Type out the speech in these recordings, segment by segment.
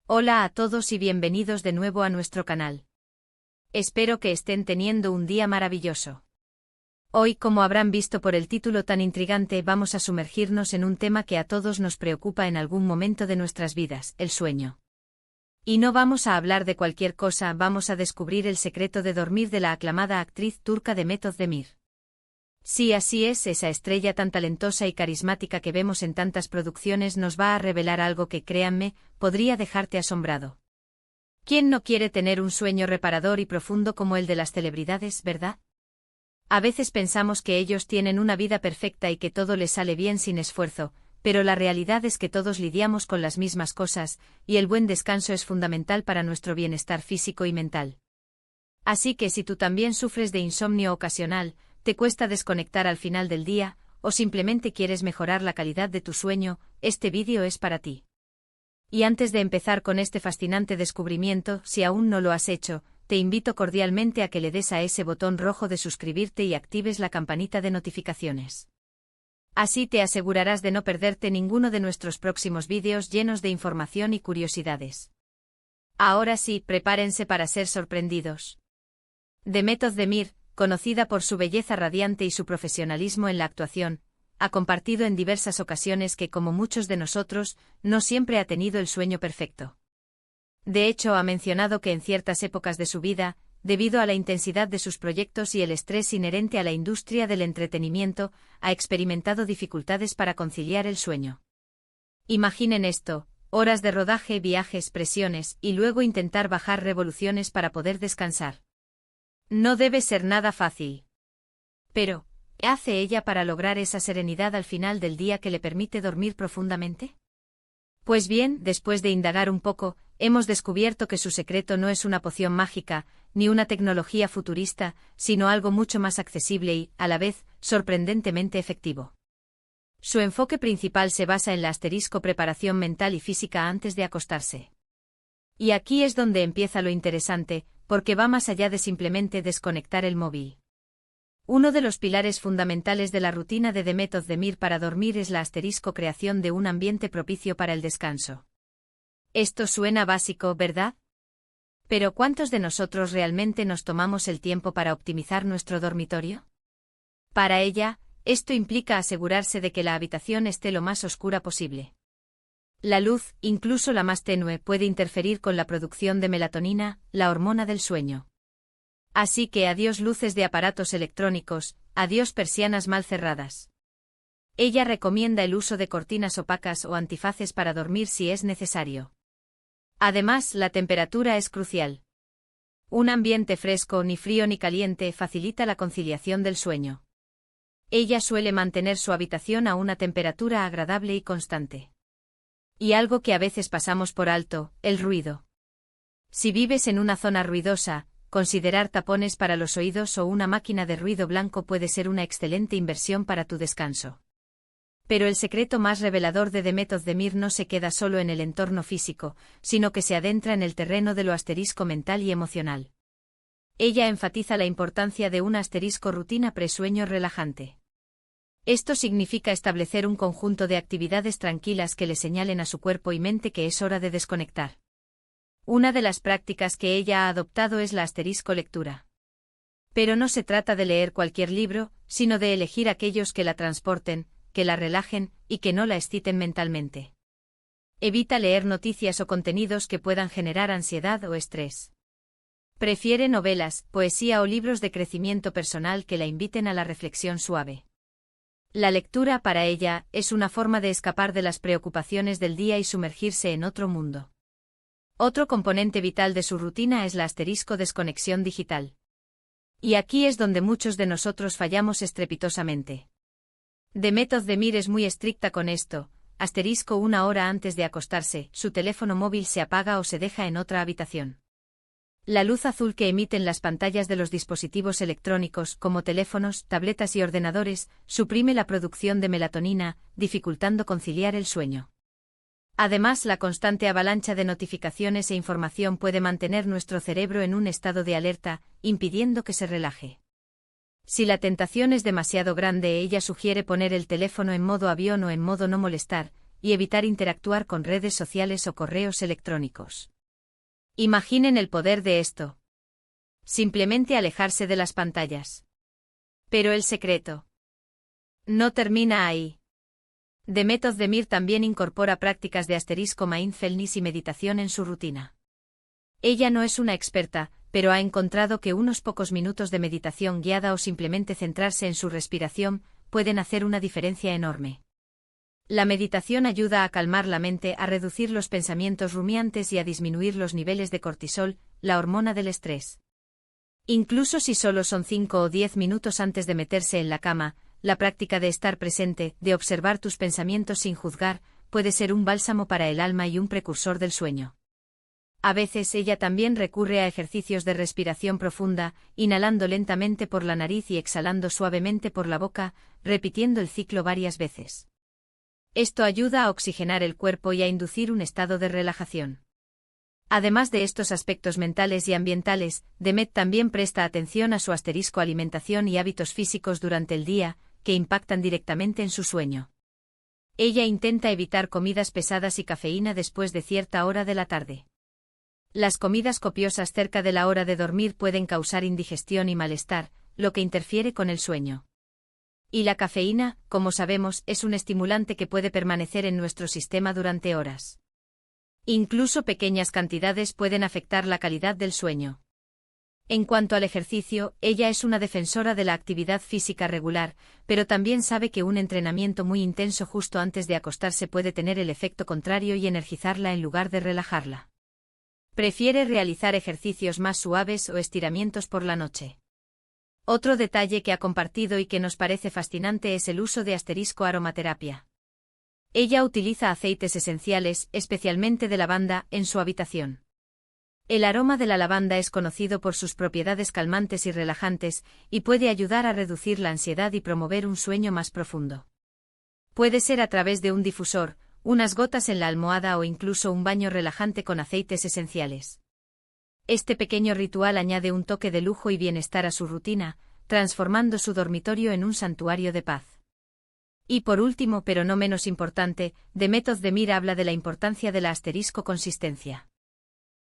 Hola a todos y bienvenidos de nuevo a nuestro canal. Espero que estén teniendo un día maravilloso. Hoy, como habrán visto por el título tan intrigante, vamos a sumergirnos en un tema que a todos nos preocupa en algún momento de nuestras vidas, el sueño. Y no vamos a hablar de cualquier cosa, vamos a descubrir el secreto de dormir de la aclamada actriz turca Demet Özdemir. Sí, así es, esa estrella tan talentosa y carismática que vemos en tantas producciones nos va a revelar algo que, créanme, podría dejarte asombrado. ¿Quién no quiere tener un sueño reparador y profundo como el de las celebridades, verdad? A veces pensamos que ellos tienen una vida perfecta y que todo les sale bien sin esfuerzo, pero la realidad es que todos lidiamos con las mismas cosas, y el buen descanso es fundamental para nuestro bienestar físico y mental. Así que si tú también sufres de insomnio ocasional, te cuesta desconectar al final del día, o simplemente quieres mejorar la calidad de tu sueño, este vídeo es para ti. Y antes de empezar con este fascinante descubrimiento, si aún no lo has hecho, te invito cordialmente a que le des a ese botón rojo de suscribirte y actives la campanita de notificaciones. Así te asegurarás de no perderte ninguno de nuestros próximos vídeos llenos de información y curiosidades. Ahora sí, prepárense para ser sorprendidos. Demet Özdemir, conocida por su belleza radiante y su profesionalismo en la actuación, ha compartido en diversas ocasiones que, como muchos de nosotros, no siempre ha tenido el sueño perfecto. De hecho, ha mencionado que en ciertas épocas de su vida, debido a la intensidad de sus proyectos y el estrés inherente a la industria del entretenimiento, ha experimentado dificultades para conciliar el sueño. Imaginen esto: horas de rodaje, viajes, presiones, y luego intentar bajar revoluciones para poder descansar. No debe ser nada fácil. Pero, ¿qué hace ella para lograr esa serenidad al final del día que le permite dormir profundamente? Pues bien, después de indagar un poco, hemos descubierto que su secreto no es una poción mágica, ni una tecnología futurista, sino algo mucho más accesible y, a la vez, sorprendentemente efectivo. Su enfoque principal se basa en la preparación mental y física antes de acostarse. Y aquí es donde empieza lo interesante, porque va más allá de simplemente desconectar el móvil. Uno de los pilares fundamentales de la rutina de Demet Özdemir para dormir es la creación de un ambiente propicio para el descanso. Esto suena básico, ¿verdad? Pero ¿cuántos de nosotros realmente nos tomamos el tiempo para optimizar nuestro dormitorio? Para ella, esto implica asegurarse de que la habitación esté lo más oscura posible. La luz, incluso la más tenue, puede interferir con la producción de melatonina, la hormona del sueño. Así que adiós luces de aparatos electrónicos, adiós persianas mal cerradas. Ella recomienda el uso de cortinas opacas o antifaces para dormir si es necesario. Además, la temperatura es crucial. Un ambiente fresco, ni frío ni caliente, facilita la conciliación del sueño. Ella suele mantener su habitación a una temperatura agradable y constante. Y algo que a veces pasamos por alto, el ruido. Si vives en una zona ruidosa, considerar tapones para los oídos o una máquina de ruido blanco puede ser una excelente inversión para tu descanso. Pero el secreto más revelador de Demet Özdemir no se queda solo en el entorno físico, sino que se adentra en el terreno de lo mental y emocional. Ella enfatiza la importancia de una rutina presueño relajante. Esto significa establecer un conjunto de actividades tranquilas que le señalen a su cuerpo y mente que es hora de desconectar. Una de las prácticas que ella ha adoptado es la lectura. Pero no se trata de leer cualquier libro, sino de elegir aquellos que la transporten, que la relajen, y que no la exciten mentalmente. Evita leer noticias o contenidos que puedan generar ansiedad o estrés. Prefiere novelas, poesía o libros de crecimiento personal que la inviten a la reflexión suave. La lectura para ella es una forma de escapar de las preocupaciones del día y sumergirse en otro mundo. Otro componente vital de su rutina es la desconexión digital. Y aquí es donde muchos de nosotros fallamos estrepitosamente. Demet Özdemir es muy estricta con esto: una hora antes de acostarse, su teléfono móvil se apaga o se deja en otra habitación. La luz azul que emiten las pantallas de los dispositivos electrónicos, como teléfonos, tabletas y ordenadores, suprime la producción de melatonina, dificultando conciliar el sueño. Además, la constante avalancha de notificaciones e información puede mantener nuestro cerebro en un estado de alerta, impidiendo que se relaje. Si la tentación es demasiado grande, ella sugiere poner el teléfono en modo avión o en modo no molestar, y evitar interactuar con redes sociales o correos electrónicos. Imaginen el poder de esto. Simplemente alejarse de las pantallas. Pero el secreto no termina ahí. The Method de Mir también incorpora prácticas de *mindfulness y meditación en su rutina. Ella no es una experta, pero ha encontrado que unos pocos minutos de meditación guiada o simplemente centrarse en su respiración pueden hacer una diferencia enorme. La meditación ayuda a calmar la mente, a reducir los pensamientos rumiantes y a disminuir los niveles de cortisol, la hormona del estrés. Incluso si solo son 5 o 10 minutos antes de meterse en la cama, la práctica de estar presente, de observar tus pensamientos sin juzgar, puede ser un bálsamo para el alma y un precursor del sueño. A veces ella también recurre a ejercicios de respiración profunda, inhalando lentamente por la nariz y exhalando suavemente por la boca, repitiendo el ciclo varias veces. Esto ayuda a oxigenar el cuerpo y a inducir un estado de relajación. Además de estos aspectos mentales y ambientales, Demet también presta atención a su alimentación y hábitos físicos durante el día, que impactan directamente en su sueño. Ella intenta evitar comidas pesadas y cafeína después de cierta hora de la tarde. Las comidas copiosas cerca de la hora de dormir pueden causar indigestión y malestar, lo que interfiere con el sueño. Y la cafeína, como sabemos, es un estimulante que puede permanecer en nuestro sistema durante horas. Incluso pequeñas cantidades pueden afectar la calidad del sueño. En cuanto al ejercicio, ella es una defensora de la actividad física regular, pero también sabe que un entrenamiento muy intenso justo antes de acostarse puede tener el efecto contrario y energizarla en lugar de relajarla. Prefiere realizar ejercicios más suaves o estiramientos por la noche. Otro detalle que ha compartido y que nos parece fascinante es el uso de aromaterapia. Ella utiliza aceites esenciales, especialmente de lavanda, en su habitación. El aroma de la lavanda es conocido por sus propiedades calmantes y relajantes, y puede ayudar a reducir la ansiedad y promover un sueño más profundo. Puede ser a través de un difusor, unas gotas en la almohada o incluso un baño relajante con aceites esenciales. Este pequeño ritual añade un toque de lujo y bienestar a su rutina, transformando su dormitorio en un santuario de paz. Y por último, pero no menos importante, The Method de Mir habla de la importancia de la consistencia.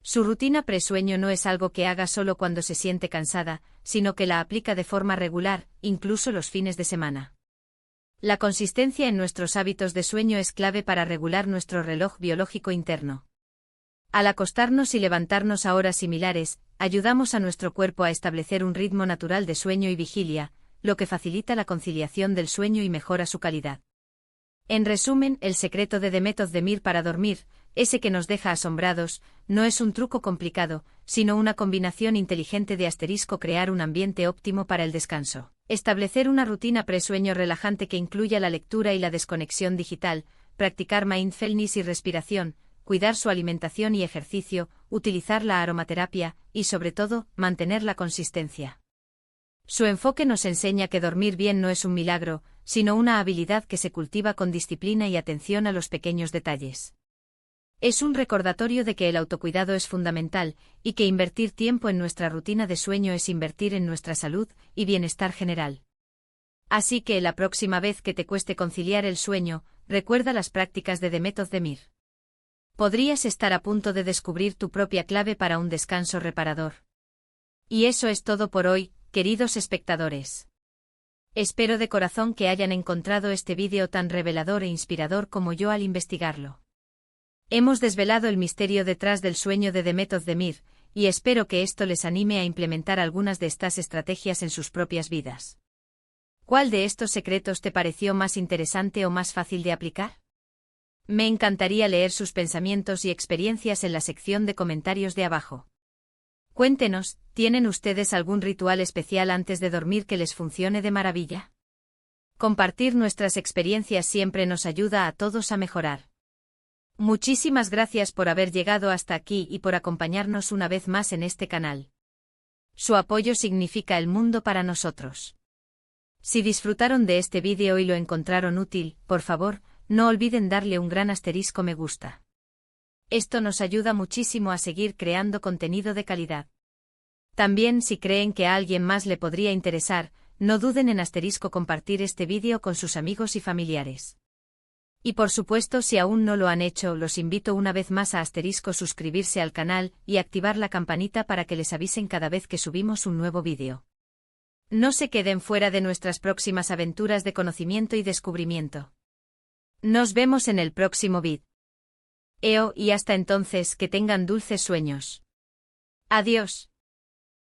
Su rutina presueño no es algo que haga solo cuando se siente cansada, sino que la aplica de forma regular, incluso los fines de semana. La consistencia en nuestros hábitos de sueño es clave para regular nuestro reloj biológico interno. Al acostarnos y levantarnos a horas similares, ayudamos a nuestro cuerpo a establecer un ritmo natural de sueño y vigilia, lo que facilita la conciliación del sueño y mejora su calidad. En resumen, el secreto de The Method de Mir para dormir, ese que nos deja asombrados, no es un truco complicado, sino una combinación inteligente de crear un ambiente óptimo para el descanso, establecer una rutina presueño relajante que incluya la lectura y la desconexión digital, practicar mindfulness y respiración, cuidar su alimentación y ejercicio, utilizar la aromaterapia, y sobre todo, mantener la consistencia. Su enfoque nos enseña que dormir bien no es un milagro, sino una habilidad que se cultiva con disciplina y atención a los pequeños detalles. Es un recordatorio de que el autocuidado es fundamental, y que invertir tiempo en nuestra rutina de sueño es invertir en nuestra salud y bienestar general. Así que la próxima vez que te cueste conciliar el sueño, recuerda las prácticas de The Method de Mir. Podrías estar a punto de descubrir tu propia clave para un descanso reparador. Y eso es todo por hoy, queridos espectadores. Espero de corazón que hayan encontrado este vídeo tan revelador e inspirador como yo al investigarlo. Hemos desvelado el misterio detrás del sueño de The Method de Mir, y espero que esto les anime a implementar algunas de estas estrategias en sus propias vidas. ¿Cuál de estos secretos te pareció más interesante o más fácil de aplicar? Me encantaría leer sus pensamientos y experiencias en la sección de comentarios de abajo. Cuéntenos, ¿tienen ustedes algún ritual especial antes de dormir que les funcione de maravilla? Compartir nuestras experiencias siempre nos ayuda a todos a mejorar. Muchísimas gracias por haber llegado hasta aquí y por acompañarnos una vez más en este canal. Su apoyo significa el mundo para nosotros. Si disfrutaron de este vídeo y lo encontraron útil, por favor, no olviden darle un gran me gusta. Esto nos ayuda muchísimo a seguir creando contenido de calidad. También, si creen que a alguien más le podría interesar, no duden en compartir este vídeo con sus amigos y familiares. Y por supuesto, si aún no lo han hecho, los invito una vez más a suscribirse al canal y activar la campanita para que les avisen cada vez que subimos un nuevo vídeo. No se queden fuera de nuestras próximas aventuras de conocimiento y descubrimiento. Nos vemos en el próximo vídeo. Y hasta entonces, que tengan dulces sueños. Adiós.